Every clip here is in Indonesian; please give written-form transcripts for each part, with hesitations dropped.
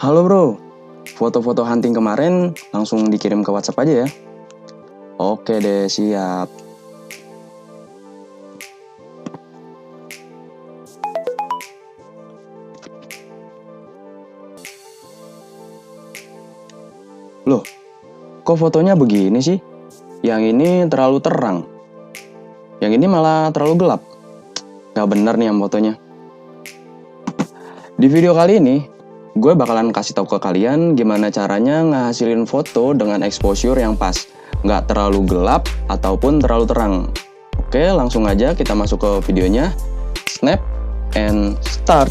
Halo bro, foto-foto hunting kemarin langsung dikirim ke WhatsApp aja ya. Oke deh, siap. Loh, kok fotonya begini sih? Yang ini terlalu terang. Yang ini malah terlalu gelap. Gak bener nih yang fotonya. Di video kali ini, gue bakalan kasih tahu ke kalian gimana caranya ngehasilin foto dengan exposure yang pas. Nggak terlalu gelap ataupun terlalu terang. Oke, langsung aja kita masuk ke videonya. Snap and start.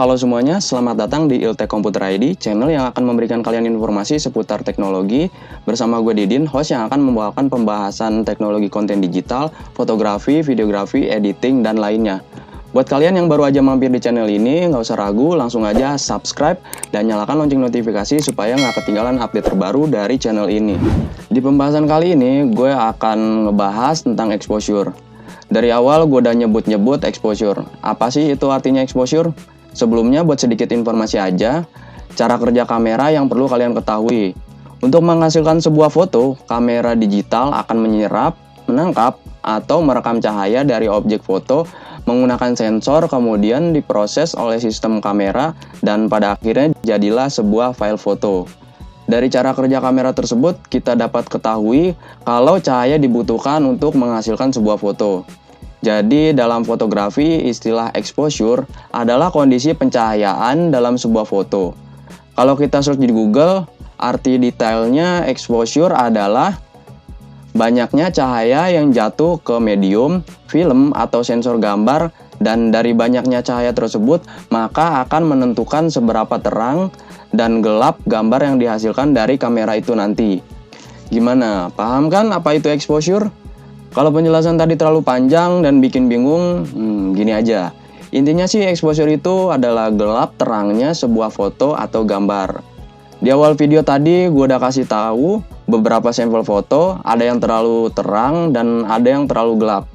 Halo semuanya, selamat datang di Iltek Komputer ID, channel yang akan memberikan kalian informasi seputar teknologi. Bersama gue Didin, host yang akan membawakan pembahasan teknologi konten digital, fotografi, videografi, editing, dan lainnya. Buat kalian yang baru aja mampir di channel ini, nggak usah ragu, langsung aja subscribe dan nyalakan lonceng notifikasi supaya nggak ketinggalan update terbaru dari channel ini. Di pembahasan kali ini, gue akan ngebahas tentang exposure. Dari awal gue udah nyebut-nyebut exposure. Apa sih itu artinya exposure? Sebelumnya buat sedikit informasi aja, cara kerja kamera yang perlu kalian ketahui. Untuk menghasilkan sebuah foto, kamera digital akan menyerap, menangkap, atau merekam cahaya dari objek foto menggunakan sensor, kemudian diproses oleh sistem kamera, dan pada akhirnya jadilah sebuah file foto. Dari cara kerja kamera tersebut, kita dapat ketahui kalau cahaya dibutuhkan untuk menghasilkan sebuah foto. Jadi dalam fotografi istilah exposure adalah kondisi pencahayaan dalam sebuah foto. Kalau kita search di Google, arti detailnya exposure adalah banyaknya cahaya yang jatuh ke medium, film, atau sensor gambar, dan dari banyaknya cahaya tersebut maka akan menentukan seberapa terang dan gelap gambar yang dihasilkan dari kamera itu nanti. Gimana? Paham kan apa itu exposure? Kalau penjelasan tadi terlalu panjang dan bikin bingung, gini aja. Intinya sih exposure itu adalah gelap terangnya sebuah foto atau gambar. Di awal video tadi gue udah kasih tahu beberapa sampel foto, ada yang terlalu terang dan ada yang terlalu gelap.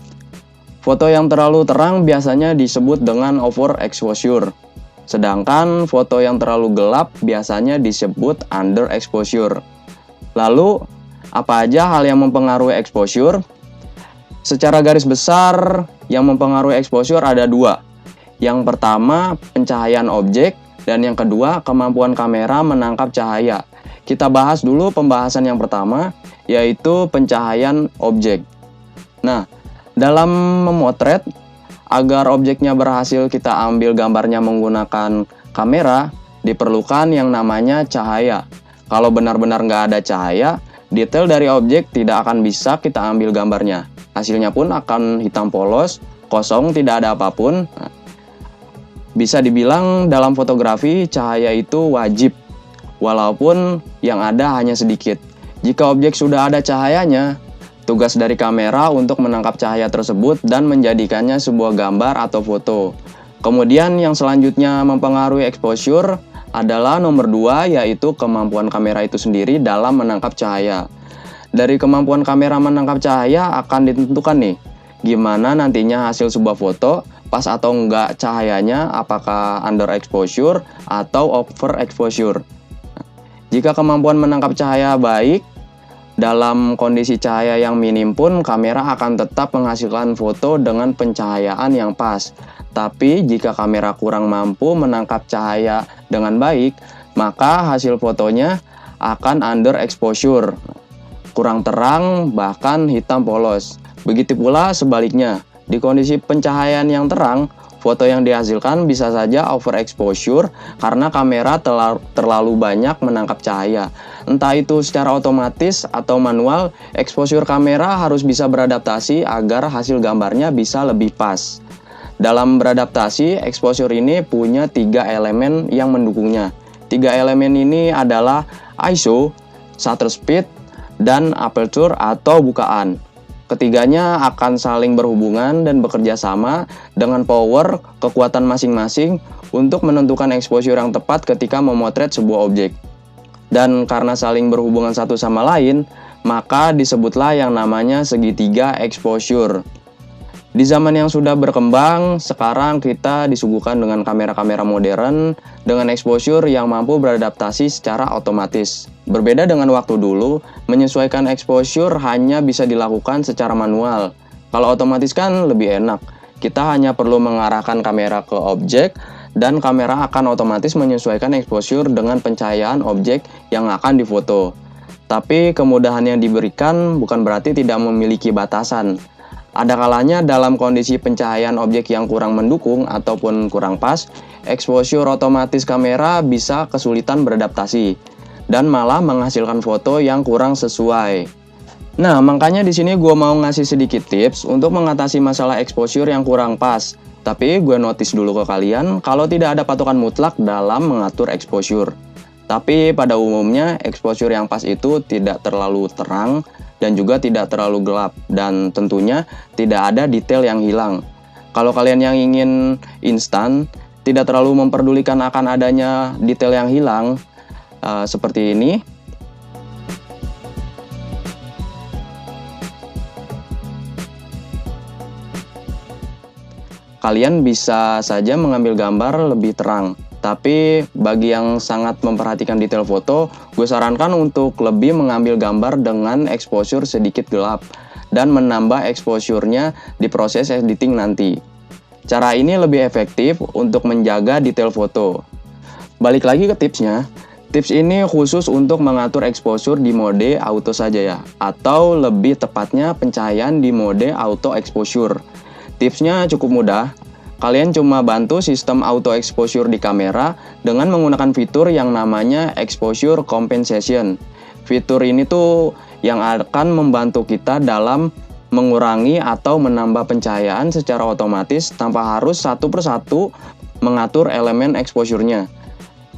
Foto yang terlalu terang biasanya disebut dengan overexposure. Sedangkan foto yang terlalu gelap biasanya disebut underexposure. Lalu, apa aja hal yang mempengaruhi exposure? Secara garis besar, yang mempengaruhi exposure ada dua. Yang pertama, pencahayaan objek, dan yang kedua, kemampuan kamera menangkap cahaya. Kita bahas dulu pembahasan yang pertama, yaitu pencahayaan objek. Nah, dalam memotret, agar objeknya berhasil kita ambil gambarnya menggunakan kamera, diperlukan yang namanya cahaya. Kalau benar-benar nggak ada cahaya, detail dari objek tidak akan bisa kita ambil gambarnya. Hasilnya pun akan hitam polos, kosong, tidak ada apapun. Bisa dibilang dalam fotografi cahaya itu wajib, walaupun yang ada hanya sedikit. Jika objek sudah ada cahayanya, tugas dari kamera untuk menangkap cahaya tersebut dan menjadikannya sebuah gambar atau foto. Kemudian yang selanjutnya mempengaruhi exposure adalah nomor 2, yaitu kemampuan kamera itu sendiri dalam menangkap cahaya. Dari kemampuan kamera menangkap cahaya akan ditentukan nih, gimana nantinya hasil sebuah foto, pas atau enggak cahayanya, apakah underexposure atau overexposure. Jika kemampuan menangkap cahaya baik, dalam kondisi cahaya yang minim pun kamera akan tetap menghasilkan foto dengan pencahayaan yang pas. Tapi jika kamera kurang mampu menangkap cahaya dengan baik, maka hasil fotonya akan underexposure, kurang terang, bahkan hitam polos. Begitu pula sebaliknya, di kondisi pencahayaan yang terang, foto yang dihasilkan bisa saja overexposure karena kamera terlalu banyak menangkap cahaya. Entah itu secara otomatis atau manual, exposure kamera harus bisa beradaptasi agar hasil gambarnya bisa lebih pas. Dalam beradaptasi, exposure ini punya 3 elemen yang mendukungnya. 3 elemen ini adalah ISO, shutter speed, dan aperture atau bukaan. Ketiganya akan saling berhubungan dan bekerja sama dengan power, kekuatan masing-masing untuk menentukan exposure yang tepat ketika memotret sebuah objek. Dan karena saling berhubungan satu sama lain, maka disebutlah yang namanya segitiga exposure. Di zaman yang sudah berkembang, sekarang kita disuguhkan dengan kamera-kamera modern dengan exposure yang mampu beradaptasi secara otomatis. Berbeda dengan waktu dulu, menyesuaikan exposure hanya bisa dilakukan secara manual. Kalau otomatis kan lebih enak. Kita hanya perlu mengarahkan kamera ke objek dan kamera akan otomatis menyesuaikan exposure dengan pencahayaan objek yang akan difoto. Tapi kemudahan yang diberikan bukan berarti tidak memiliki batasan. Ada kalanya dalam kondisi pencahayaan objek yang kurang mendukung ataupun kurang pas, exposure otomatis kamera bisa kesulitan beradaptasi dan malah menghasilkan foto yang kurang sesuai. Nah, makanya di sini gue mau ngasih sedikit tips untuk mengatasi masalah exposure yang kurang pas. Tapi gue notice dulu ke kalian kalau tidak ada patokan mutlak dalam mengatur exposure. Tapi pada umumnya exposure yang pas itu tidak terlalu terang dan juga tidak terlalu gelap, dan tentunya tidak ada detail yang hilang. Kalau kalian yang ingin instan, tidak terlalu memperdulikan akan adanya detail yang hilang, seperti ini. Kalian bisa saja mengambil gambar lebih terang. Tapi bagi yang sangat memperhatikan detail foto, gue sarankan untuk lebih mengambil gambar dengan exposure sedikit gelap dan menambah exposure-nya di proses editing nanti. Cara ini lebih efektif untuk menjaga detail foto. Balik lagi ke tipsnya. Tips ini khusus untuk mengatur exposure di mode auto saja ya, atau lebih tepatnya pencahayaan di mode auto exposure. Tipsnya cukup mudah. Kalian cuma bantu sistem auto exposure di kamera dengan menggunakan fitur yang namanya exposure compensation. Fitur ini tuh yang akan membantu kita dalam mengurangi atau menambah pencahayaan secara otomatis tanpa harus satu persatu mengatur elemen exposure-nya.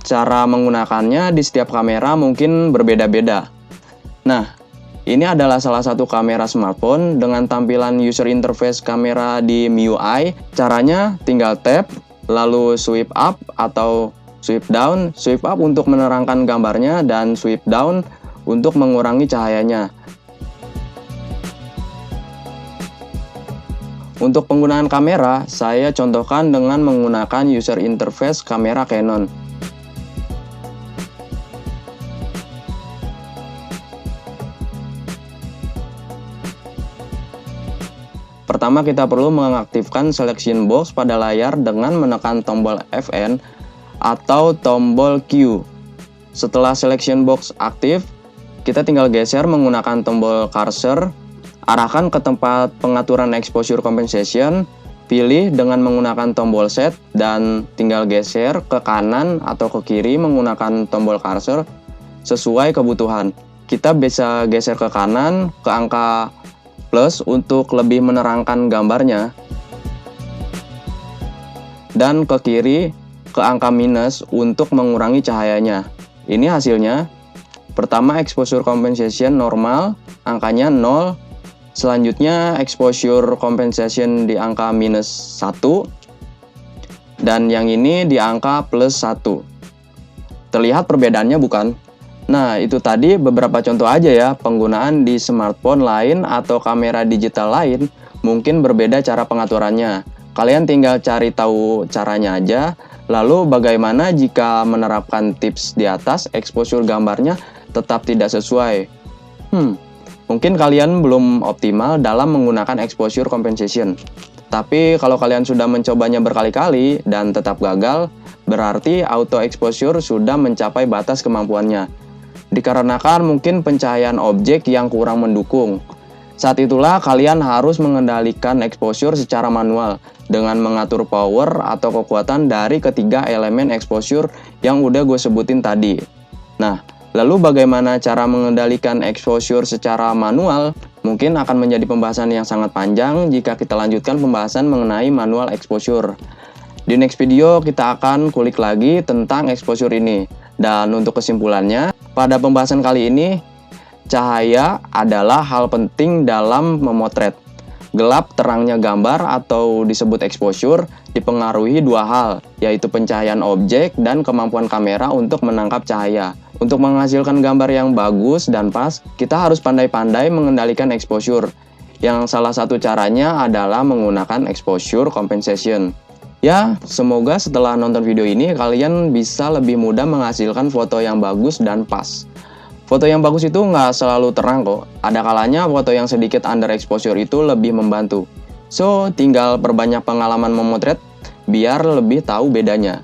Cara menggunakannya di setiap kamera mungkin berbeda-beda. Nah, ini adalah salah satu kamera smartphone dengan tampilan user interface kamera di MIUI. Caranya tinggal tap, lalu swipe up atau swipe down. Swipe up untuk menerangkan gambarnya dan swipe down untuk mengurangi cahayanya. Untuk penggunaan kamera, saya contohkan dengan menggunakan user interface kamera Canon. Pertama, kita perlu mengaktifkan selection box pada layar dengan menekan tombol Fn atau tombol Q. Setelah selection box aktif, kita tinggal geser menggunakan tombol cursor, arahkan ke tempat pengaturan exposure compensation, pilih dengan menggunakan tombol set, dan tinggal geser ke kanan atau ke kiri menggunakan tombol cursor sesuai kebutuhan. Kita bisa geser ke kanan ke angka plus untuk lebih menerangkan gambarnya, dan ke kiri ke angka minus untuk mengurangi cahayanya. Ini hasilnya. Pertama, exposure compensation normal, angkanya 0. Selanjutnya exposure compensation di angka minus 1, dan yang ini di angka plus 1. Terlihat perbedaannya bukan? Nah, itu tadi beberapa contoh aja ya, penggunaan di smartphone lain atau kamera digital lain mungkin berbeda cara pengaturannya. Kalian tinggal cari tahu caranya aja. Lalu bagaimana jika menerapkan tips di atas, exposure gambarnya tetap tidak sesuai? Mungkin kalian belum optimal dalam menggunakan exposure compensation. Tapi kalau kalian sudah mencobanya berkali-kali dan tetap gagal, berarti auto exposure sudah mencapai batas kemampuannya. Dikarenakan mungkin pencahayaan objek yang kurang mendukung. Saat itulah kalian harus mengendalikan exposure secara manual dengan mengatur power atau kekuatan dari ketiga elemen exposure yang udah gue sebutin tadi. Nah, lalu bagaimana cara mengendalikan exposure secara manual? Mungkin akan menjadi pembahasan yang sangat panjang jika kita lanjutkan pembahasan mengenai manual exposure. Di next video kita akan kulik lagi tentang exposure ini. Dan untuk kesimpulannya, pada pembahasan kali ini, cahaya adalah hal penting dalam memotret. Gelap terangnya gambar atau disebut exposure dipengaruhi dua hal, yaitu pencahayaan objek dan kemampuan kamera untuk menangkap cahaya. Untuk menghasilkan gambar yang bagus dan pas, kita harus pandai-pandai mengendalikan exposure. Yang salah satu caranya adalah menggunakan exposure compensation. Ya, semoga setelah nonton video ini kalian bisa lebih mudah menghasilkan foto yang bagus dan pas. Foto yang bagus itu nggak selalu terang kok. Ada kalanya foto yang sedikit under exposure itu lebih membantu. So, tinggal perbanyak pengalaman memotret biar lebih tahu bedanya.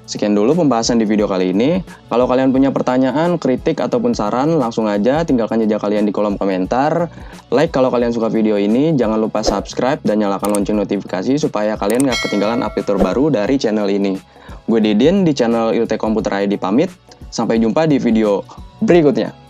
Sekian dulu pembahasan di video kali ini. Kalau kalian punya pertanyaan, kritik, ataupun saran, langsung aja tinggalkan jejak kalian di kolom komentar. Like kalau kalian suka video ini, jangan lupa subscribe dan nyalakan lonceng notifikasi supaya kalian nggak ketinggalan update terbaru dari channel ini. Gue Didin di channel Iltek Komputer ID pamit. Sampai jumpa di video berikutnya.